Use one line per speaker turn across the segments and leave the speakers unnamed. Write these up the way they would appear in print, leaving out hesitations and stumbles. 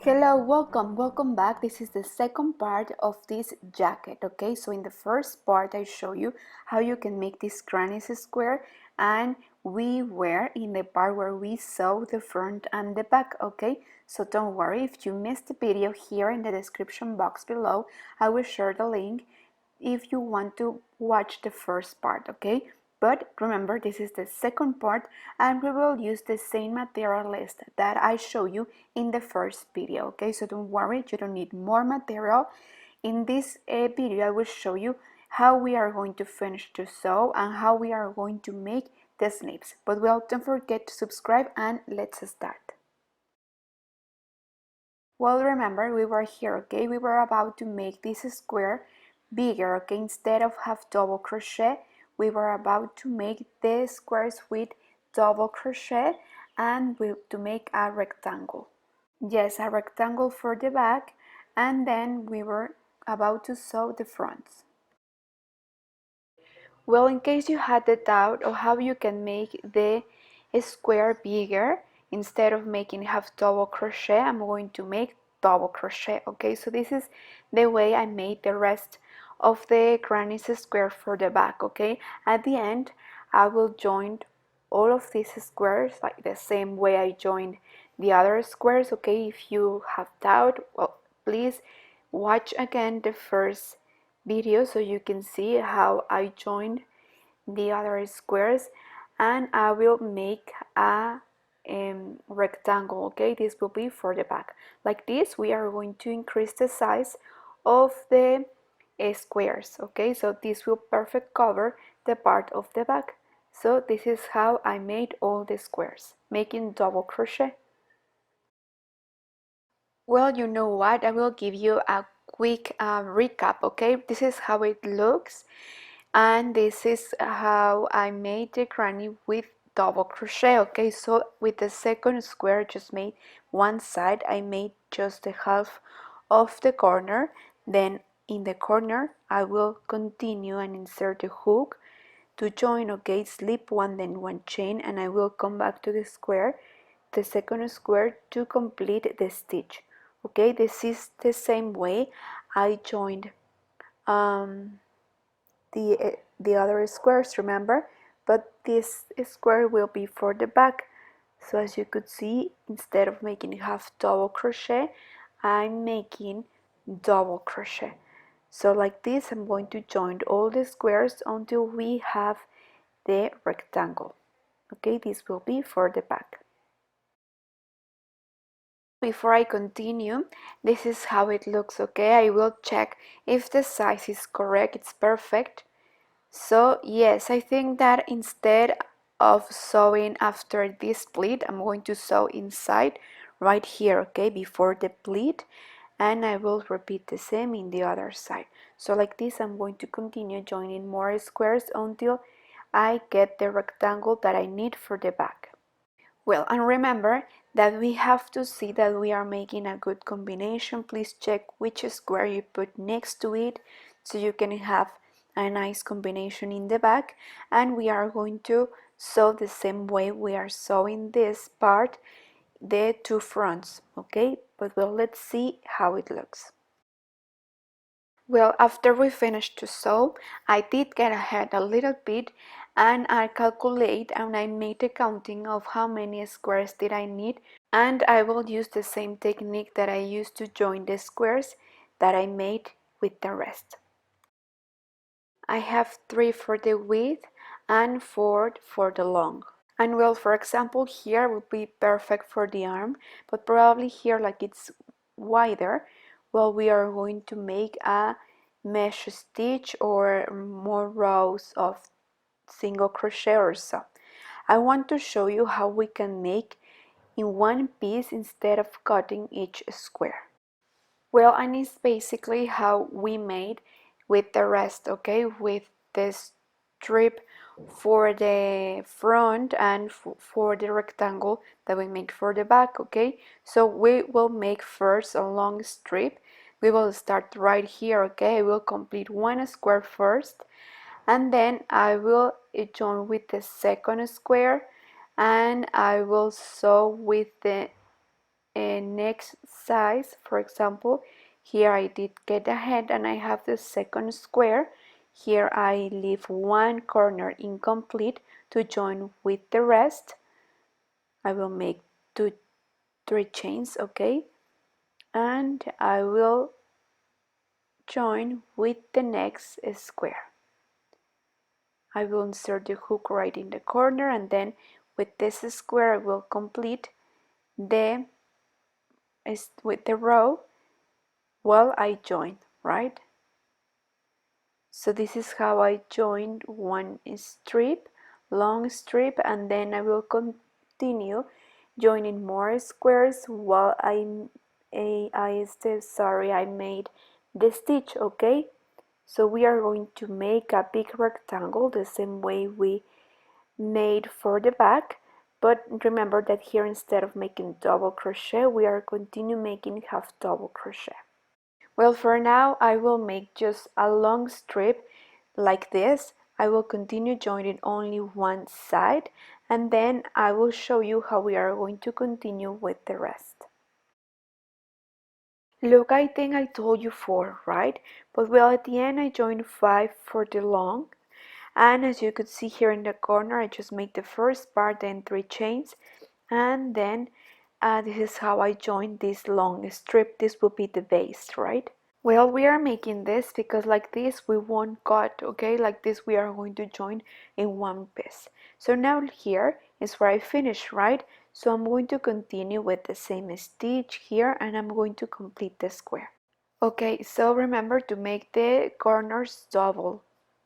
Hello, welcome back. This is the second part of this jacket. Okay, so in the first part I show you how you can make this granny's square, and we were in the part where we sew the front and the back. Okay, so don't worry if you missed the video. Here in the description box below I will share the link if you want to watch the first part. Okay, but remember, this is the second part and we will use the same material list that I show you in the first video. Okay, so don't worry, you don't need more material. In this video I will show you how we are going to finish to sew and how we are going to make the sleeves. But well, don't forget to subscribe and let's start. Well, remember, we were here, okay, we were about to make this square bigger. Okay, instead of have double crochet, we were about to make the squares with double crochet and to make a rectangle. Yes, a rectangle for the back, and then we were about to sew the fronts. Well, in case you had the doubt of how you can make the square bigger, instead of making half double crochet, I'm going to make double crochet. Okay, so this is the way I made the rest of the granny's square for the back. Okay, at the end I will join all of these squares like the same way I joined the other squares. Okay, if you have doubt, well, please watch again the first video so you can see how I joined the other squares, and I will make a rectangle. Okay, this will be for the back. Like this, we are going to increase the size of the squares. Okay, so this will perfect cover the part of the back. So this is how I made all the squares, making double crochet. Well, you know what, I will give you a quick recap. Okay, this is how it looks, and this is how I made the granny with double crochet. Okay, so with the second square just made one side, I made just the half of the corner. Then in the corner I will continue and insert the hook to join. Okay, slip one, then one chain, and I will come back to the square, the second square, to complete the stitch. Okay, this is the same way I joined the other squares, remember, but this square will be for the back. So as you could see, instead of making half double crochet, I'm making double crochet. So like this, I'm going to join all the squares until we have the rectangle. Okay, this will be for the back. Before I continue, this is how it looks. Okay, I will check if the size is correct, it's perfect. So yes, I think that instead of sewing after this pleat, I'm going to sew inside right here, okay, before the pleat, and I will repeat the same in the other side. So like this, I'm going to continue joining more squares until I get the rectangle that I need for the back. Well, and remember that we have to see that we are making a good combination. Please check which square you put next to it so you can have a nice combination in the back. And we are going to sew the same way we are sewing this part, the two fronts. Okay, but well, let's see how it looks. Well, after we finished to sew, I did get ahead a little bit and I calculate and I made a counting of how many squares did I need, and I will use the same technique that I used to join the squares that I made with the rest. I have 3 for the width and 4 for the long. And well, for example, here would be perfect for the arm, but probably here, like it's wider, well, we are going to make a mesh stitch or more rows of single crochet or so. I want to show you how we can make in one piece instead of cutting each square. Well, and it's basically how we made with the rest, okay, with this strip for the front and for the rectangle that we make for the back. Okay, so we will make first a long strip. We will start right here. Okay, I will complete one square first, and then I will join with the second square, and I will sew with the next size. For example, here I did get ahead and I have the second square. Here I leave one corner incomplete to join with the rest. I will make 3 chains, okay, and I will join with the next square. I will insert the hook right in the corner, and then with this square I will complete with the row while I join, right? So this is how I joined one strip, long strip, and then I will continue joining more squares while I made the stitch, okay? So we are going to make a big rectangle the same way we made for the back, but remember that here instead of making double crochet, we are continue making half double crochet. Well, for now I will make just a long strip like this. I will continue joining only one side, and then I will show you how we are going to continue with the rest. Look, I think I told you 4, right? But well, at the end I joined 5 for the long, and as you could see here in the corner, I just made the first part, then 3 chains, and then this is how I joined this long strip. This will be the base, right? Well, we are making this because like this we won't cut, okay? Like this we are going to join in one piece. So now here is where I finish, right? So I'm going to continue with the same stitch here, and I'm going to complete the square. Okay, so remember to make the corners double,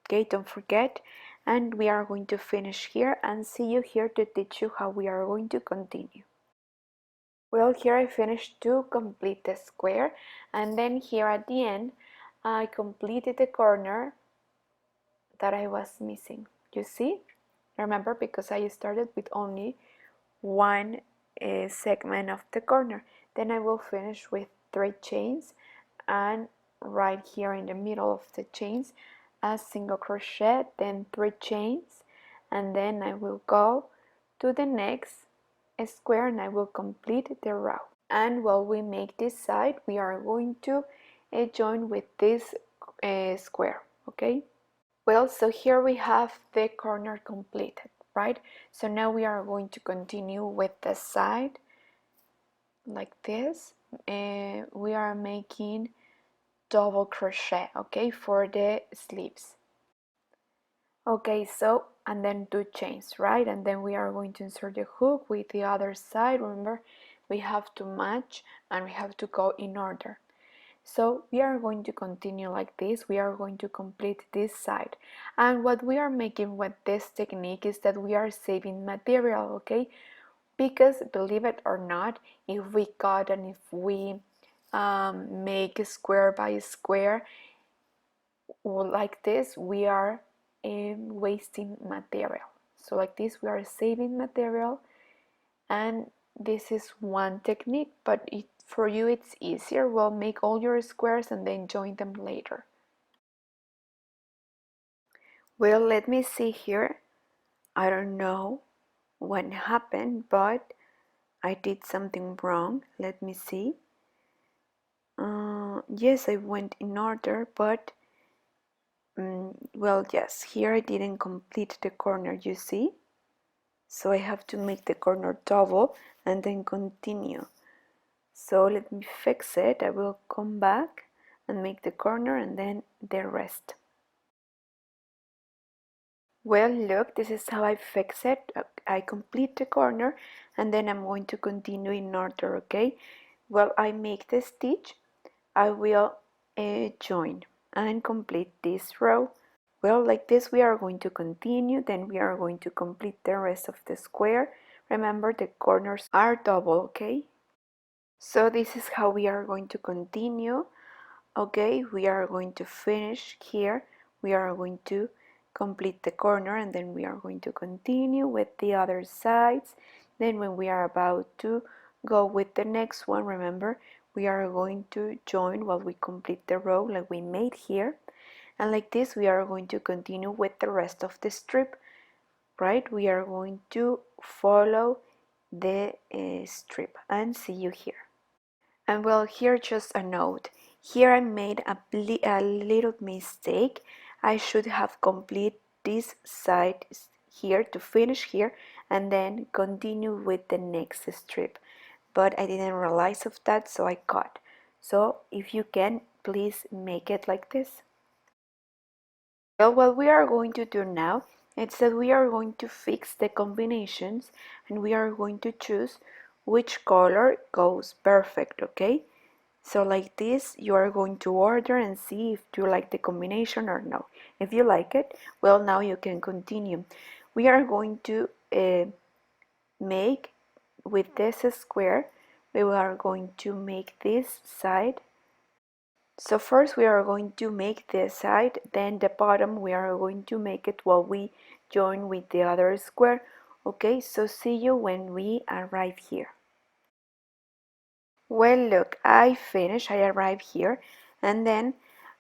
okay? Don't forget. And we are going to finish here and see you here to teach you how we are going to continue. Well, here I finished to complete the square, and then here at the end I completed the corner that I was missing. You see? Remember, because I started with only one segment of the corner. Then I will finish with 3 chains, and right here in the middle of the chains a single crochet, then 3 chains, and then I will go to the next square and I will complete the row. And while we make this side, we are going to join with this square, okay? Well, so here we have the corner completed, right? So now we are going to continue with the side like this. We are making double crochet, okay, for the sleeves. Okay, so and then 2 chains, right? And then we are going to insert the hook with the other side. Remember, we have to match and we have to go in order. So we are going to continue like this. We are going to complete this side, and what we are making with this technique is that we are saving material, okay? Because believe it or not, if we cut and if we make square by square like this, we are wasting material. So like this we are saving material, and this is one technique, but for you it's easier. Well, make all your squares and then join them later. Well, let me see here. I don't know what happened, but I did something wrong. Let me see. Yes, I went in order, but well, yes, here I didn't complete the corner, you see? So I have to make the corner double and then continue. So let me fix it. I will come back and make the corner and then the rest. Well, look, this is how I fix it. I complete the corner and then I'm going to continue in order, okay? Well, I make the stitch, I will join and complete this row. Well, like this we are going to continue, then we are going to complete the rest of the square. Remember, the corners are double, okay? So this is how we are going to continue. Okay, we are going to finish here. We are going to complete the corner and then we are going to continue with the other sides. Then when we are about to go with the next one, remember, we are going to join while we complete the row like we made here. And like this we are going to continue with the rest of the strip, right? We are going to follow the strip and see you here. And well, here just a note. Here I made a little mistake. I should have completed this side here to finish here and then continue with the next strip. But I didn't realize of that, so I cut. So if you can, please make it like this. Well, what we are going to do now is that we are going to fix the combinations and we are going to choose which color goes perfect, okay? So like this, you are going to order and see if you like the combination or no. If you like it, well, now you can continue. We are going to make with this square, we are going to make this side. So first we are going to make this side, then the bottom we are going to make it while we join with the other square. Okay, so see you when we arrive here. Well, look, I finished, I arrived here, and then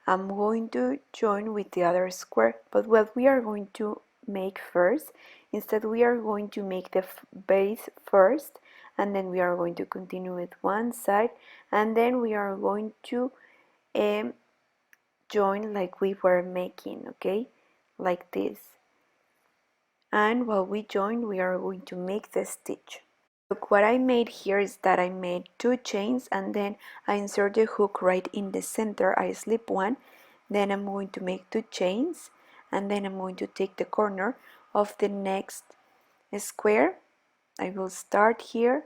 I'm going to join with the other square. But what we are going to make first, instead we are going to make the base first, and then we are going to continue with one side, and then we are going to join like we were making, okay, like this. And while we join, we are going to make the stitch. Look, what I made here is that I made 2 chains and then I insert the hook right in the center. I slip one, then I'm going to make 2 chains and then I'm going to take the corner of the next square. I will start here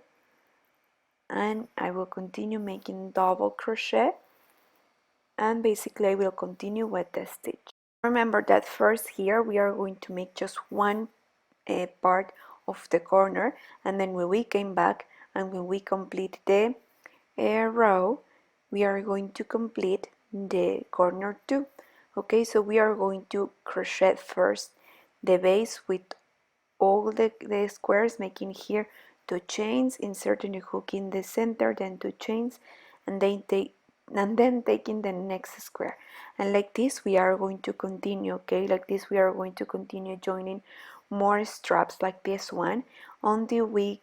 and I will continue making double crochet, and basically I will continue with the stitch. Remember that first here we are going to make just one part of the corner, and then when we came back and when we complete the row, we are going to complete the corner too. Okay, so we are going to crochet first the base with all the squares, making here 2 chains, inserting the hook in the center, then 2 chains, and then taking the next square. And like this we are going to continue, okay? Like this we are going to continue joining more straps like this one until we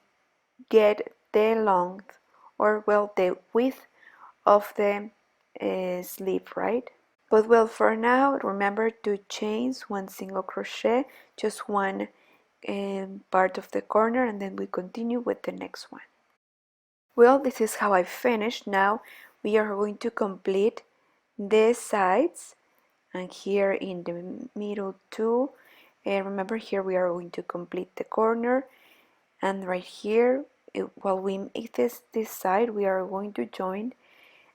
get the length, or well, the width of the sleeve, right? But well, for now, remember 2 chains, 1 single crochet, just one part of the corner, and then we continue with the next one. Well, this is how I finished. Now we are going to complete the sides, and here in the middle too. Remember, here we are going to complete the corner, and right here, while we make this side, we are going to join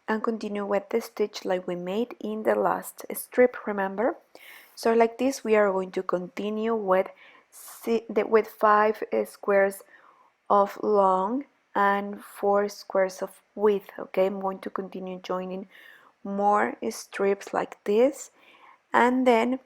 and continue with the stitch like we made in the last strip, remember? So like this we are going to continue with 5 squares of long and 4 squares of width. Okay, I'm going to continue joining more strips like this, and then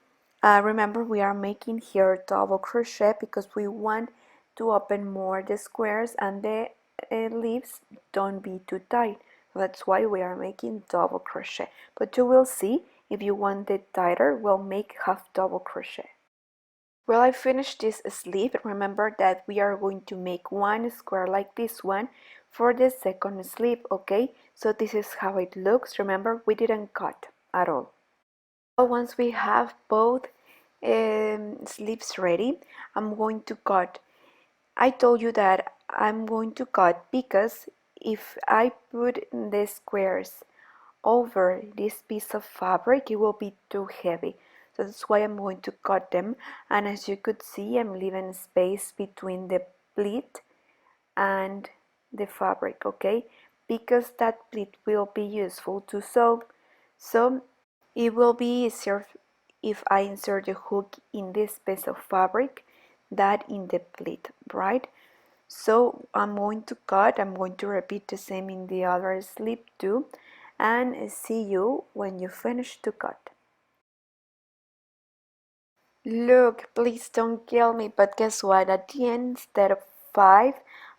remember we are making here double crochet because we want to open more the squares and the leaves don't be too tight. So that's why we are making double crochet, but you will see if you want it tighter, we'll make half double crochet. Well, I finished this sleeve. Remember that we are going to make one square like this one for the second sleeve, okay? So this is how it looks. Remember, we didn't cut at all. Once we have both sleeves ready, I'm going to cut. I told you that I'm going to cut because if I put the squares over this piece of fabric, it will be too heavy. So that's why I'm going to cut them. And as you could see, I'm leaving space between the pleat and the fabric, okay? Because that pleat will be useful to sew. So it will be easier if I insert the hook in this piece of fabric than in the pleat, right? So I'm going to cut, I'm going to repeat the same in the other sleeve too, and see you when you finish to cut. Look, please don't kill me, but guess what? At the end, instead of 5,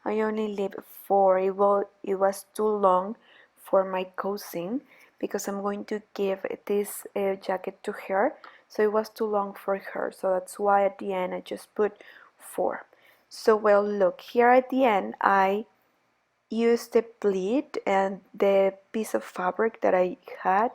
I only leave 4. It was too long for my cousin because I'm going to give this jacket to her. So it was too long for her. So that's why at the end I just put 4. So well, look, here at the end I use the pleat and the piece of fabric that I had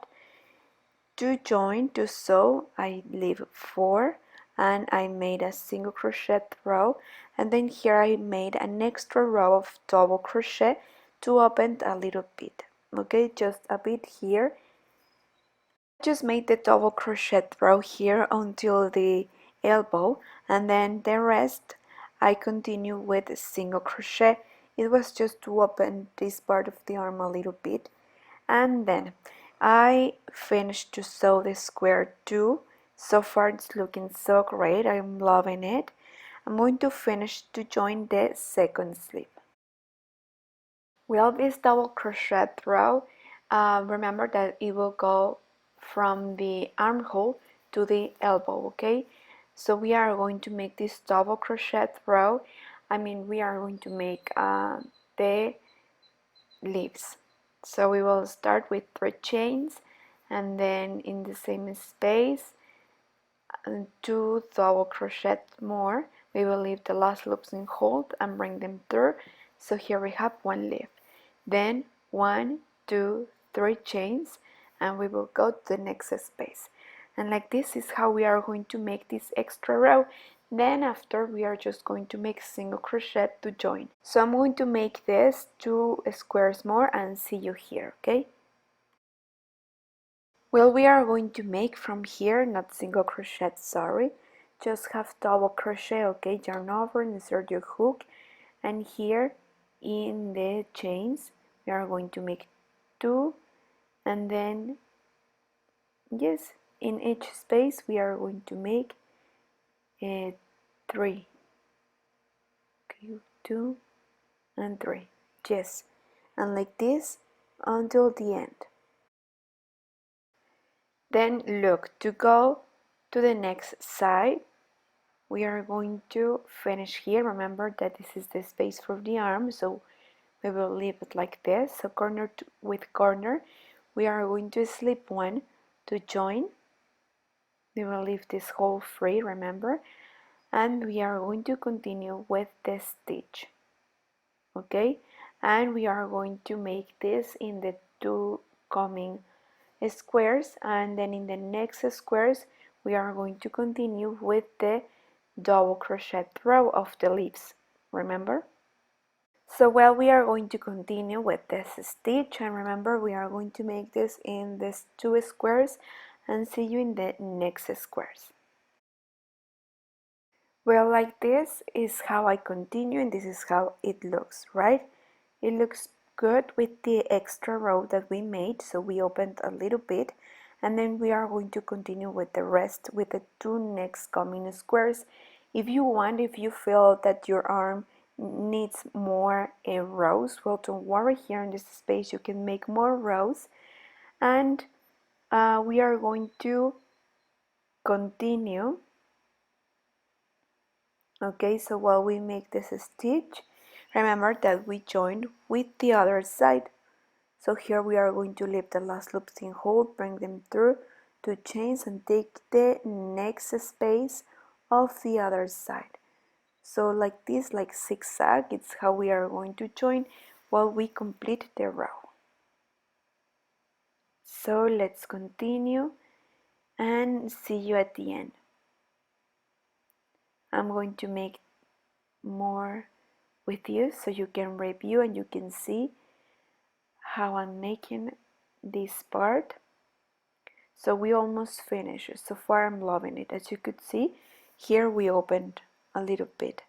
to join to sew. I leave 4 and I made a single crochet row, and then here I made an extra row of double crochet to open a little bit, okay, just a bit here. Just made the double crochet row here until the elbow, and then the rest I continue with single crochet. It was just to open this part of the arm a little bit, and then I finished to sew the square too. So far it's looking so great, I'm loving it. I'm going to finish to join the second sleeve. Well, this double crochet row, remember that it will go from the armhole to the elbow, okay? So we are going to make this double crochet row. We are going to make the leaves. So we will start with 3 chains, and then in the same space, 2 double crochet more. We will leave the last loops in hold and bring them through. So here we have 1 leaf. Then 1, 2, 3 chains, and we will go to the next space. And like this is how we are going to make this extra row. Then after we are just going to make single crochet to join. So I'm going to make this 2 squares more and see you here, okay? Well, we are going to make from here, not single crochet, sorry, just have double crochet, okay, yarn over, insert your hook, and here in the chains we are going to make 2, and then yes, in each space we are going to make 3, okay, 2 and 3, yes, and like this until the end. Then look, to go to the next side we are going to finish here. Remember that this is the space for the arm, so we will leave it like this. So corner with corner we are going to slip 1 to join. We will leave this hole free, remember, and we are going to continue with the stitch, okay, and we are going to make this in the 2 coming squares, and then in the next squares we are going to continue with the double crochet row of the leaves, remember? So well, we are going to continue with this stitch, and remember we are going to make this in these 2 squares, and see you in the next squares. Well, like this is how I continue, and this is how it looks, right? It looks good with the extra row that we made, so we opened a little bit, and then we are going to continue with the rest with the 2 next coming squares. If you want, if you feel that your arm needs more rows, well, don't worry, here in this space you can make more rows, and we are going to continue. Okay, so while we make this stitch, remember that we joined with the other side. So here we are going to leave the last loops in hold, bring them through 2 chains, and take the next space of the other side. So like this, like zigzag, it's how we are going to join while we complete the row. So let's continue and see you at the end. I'm going to make more with you so you can review and you can see how I'm making this part. So we almost finished. So far I'm loving it. As you could see, here we opened a little bit,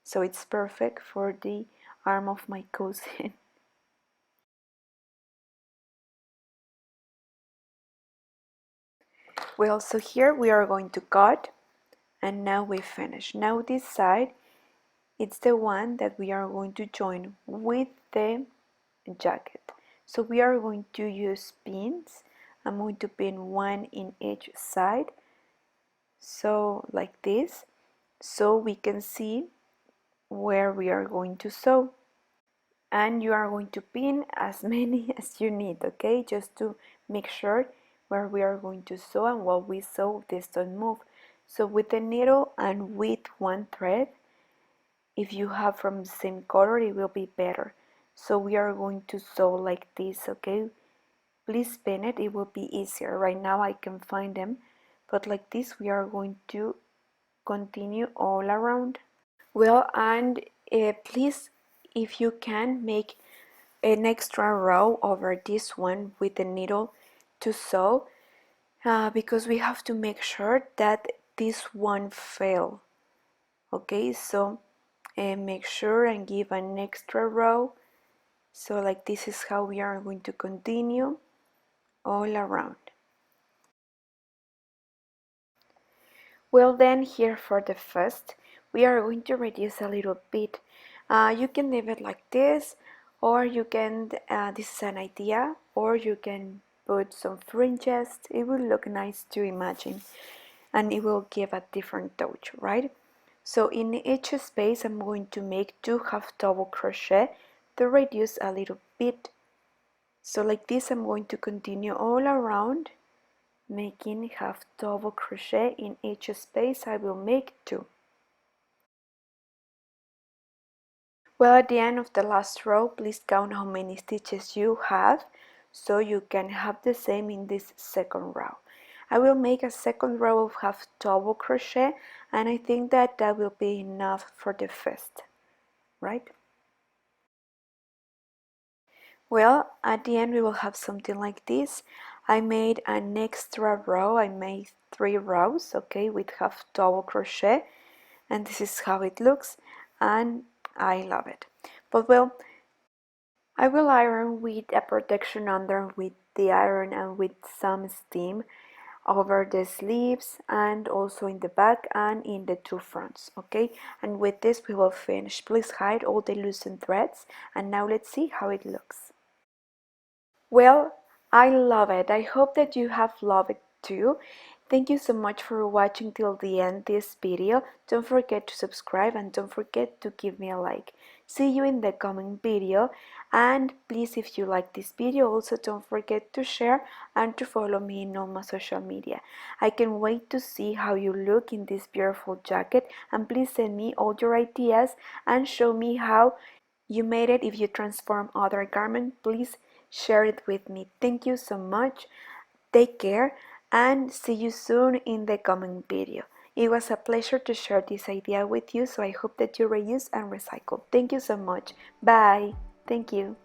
so it's perfect for the arm of my cousin. Well, so here we are going to cut, and now we finish. Now this side, it's the one that we are going to join with the jacket. So we are going to use pins. I'm going to pin 1 in each side, so like this, so we can see where we are going to sew. And you are going to pin as many as you need, okay, just to make sure where we are going to sew, and while we sew this don't move. So with the needle and with 1 thread, if you have from the same color, it will be better. So we are going to sew like this, okay? Please pin it, it will be easier. Right now I can find them, but like this we are going to continue all around. Well, and please, if you can, make an extra row over this one with the needle to sew, because we have to make sure that this one fail. Okay, so make sure and give an extra row. So like this is how we are going to continue all around. Well then, here for the first, we are going to reduce a little bit. You can leave it like this, or you can, this is an idea, or you can put some fringes. It will look nice to imagine, and it will give a different touch, right? So in each space I'm going to make 2 half double crochet to reduce a little bit. So like this I'm going to continue all around, making half double crochet. In each space I will make 2. Well, at the end of the last row, please count how many stitches you have, so you can have the same in this second row. I will make a second row of half double crochet, and I think that that will be enough for the first, right? Well, at the end we will have something like this. I made an extra row. I made 3 rows, okay, with half double crochet, and this is how it looks, and I love it. But well, I will iron with a protection under with the iron and with some steam over the sleeves and also in the back and in the 2 fronts, okay? And with this we will finish. Please hide all the loosened threads, and now let's see how it looks. Well, I love it. I hope that you have loved it too. Thank you so much for watching till the end this video. Don't forget to subscribe and don't forget to give me a like. See you in the coming video, and please, if you like this video, also don't forget to share and to follow me in all my social media. I can wait to see how you look in this beautiful jacket, and please send me all your ideas and show me how you made it. If you transform other garment, please share it with me. Thank you so much. Take care and see you soon in the coming video. It was a pleasure to share this idea with you, so I hope that you reuse and recycle. Thank you so much. Bye. Thank you.